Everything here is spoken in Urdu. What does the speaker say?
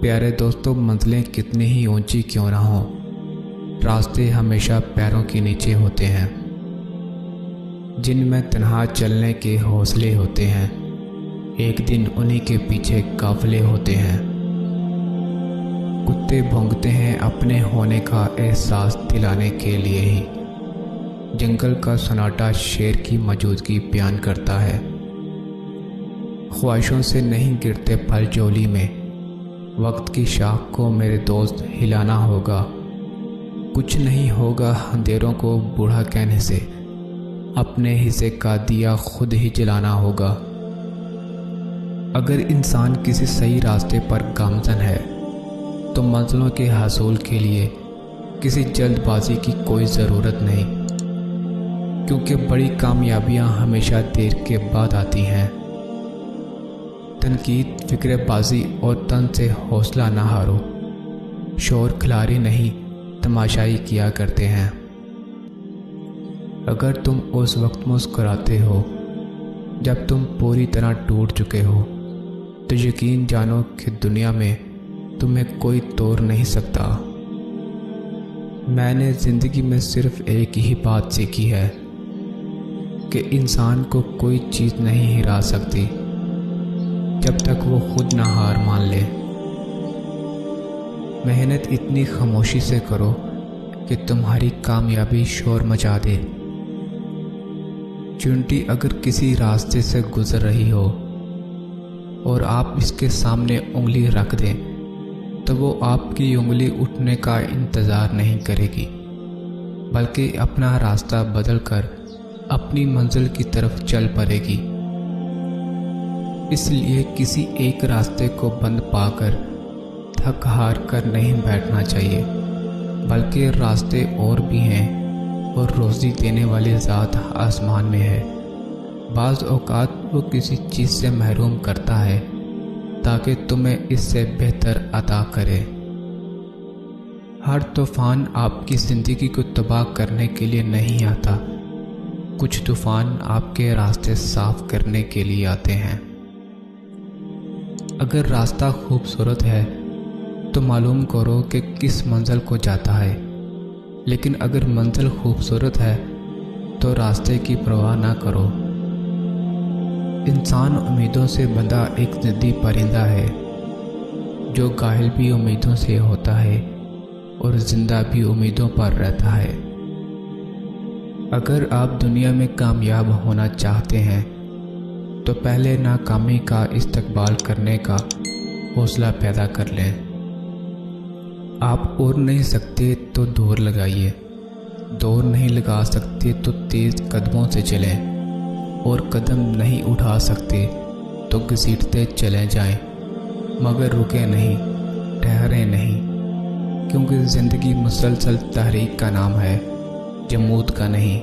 پیارے دوستوں، منزلیں کتنی ہی اونچی کیوں نہ ہوں، راستے ہمیشہ پیروں کے نیچے ہوتے ہیں، جن میں تنہا چلنے کے حوصلے ہوتے ہیں۔ ایک دن انہی کے پیچھے قافلے ہوتے ہیں۔ کتے بھونکتے ہیں اپنے ہونے کا احساس دلانے کے لیے ہی۔ جنگل کا سناٹا شیر کی موجودگی بیان کرتا ہے۔ خواہشوں سے نہیں گرتے پھل جولی میں، وقت کی شاخ کو میرے دوست ہلانا ہوگا۔ کچھ نہیں ہوگا اندھیروں کو بوڑھا کہنے سے، اپنے حصے کا دیا خود ہی جلانا ہوگا۔ اگر انسان کسی صحیح راستے پر گامزن ہے تو منزلوں کے حصول کے لیے کسی جلد بازی کی کوئی ضرورت نہیں، کیونکہ بڑی کامیابیاں ہمیشہ دیر کے بعد آتی ہیں۔ تنقید، فکر بازی اور تن سے حوصلہ نہ ہارو، شور کھلاری نہیں تماشائی کیا کرتے ہیں۔ اگر تم اس وقت مسکراتے ہو جب تم پوری طرح ٹوٹ چکے ہو، تو یقین جانو کہ دنیا میں تمہیں کوئی توڑ نہیں سکتا۔ میں نے زندگی میں صرف ایک ہی بات سیکھی ہے کہ انسان کو کوئی چیز نہیں ہرا سکتی جب تک وہ خود نہ ہار مان لے۔ محنت اتنی خاموشی سے کرو کہ تمہاری کامیابی شور مچا دے۔ چونٹی اگر کسی راستے سے گزر رہی ہو اور آپ اس کے سامنے انگلی رکھ دیں تو وہ آپ کی انگلی اٹھنے کا انتظار نہیں کرے گی، بلکہ اپنا راستہ بدل کر اپنی منزل کی طرف چل پڑے گی۔ اس لیے کسی ایک راستے کو بند پا کر تھک ہار کر نہیں بیٹھنا چاہیے، بلکہ راستے اور بھی ہیں اور روزی دینے والی ذات آسمان میں ہے۔ بعض اوقات وہ کسی چیز سے محروم کرتا ہے تاکہ تمہیں اس سے بہتر عطا کرے۔ ہر طوفان آپ کی زندگی کو تباہ کرنے کے لیے نہیں آتا، کچھ طوفان آپ کے راستے صاف کرنے کے لیے آتے ہیں۔ اگر راستہ خوبصورت ہے تو معلوم کرو کہ کس منزل کو جاتا ہے، لیکن اگر منزل خوبصورت ہے تو راستے کی پرواہ نہ کرو۔ انسان امیدوں سے بندھا ایک ضدی پرندہ ہے، جو گاہل بھی امیدوں سے ہوتا ہے اور زندہ بھی امیدوں پر رہتا ہے۔ اگر آپ دنیا میں کامیاب ہونا چاہتے ہیں تو پہلے ناکامی کا استقبال کرنے کا حوصلہ پیدا کر لیں۔ آپ اڑ نہیں سکتے تو دوڑ لگائیے، دوڑ نہیں لگا سکتے تو تیز قدموں سے چلیں، اور قدم نہیں اٹھا سکتے تو گھسیٹتے چلے جائیں، مگر رکے نہیں، ٹھہرے نہیں، کیونکہ زندگی مسلسل تحریک کا نام ہے، جمود کا نہیں۔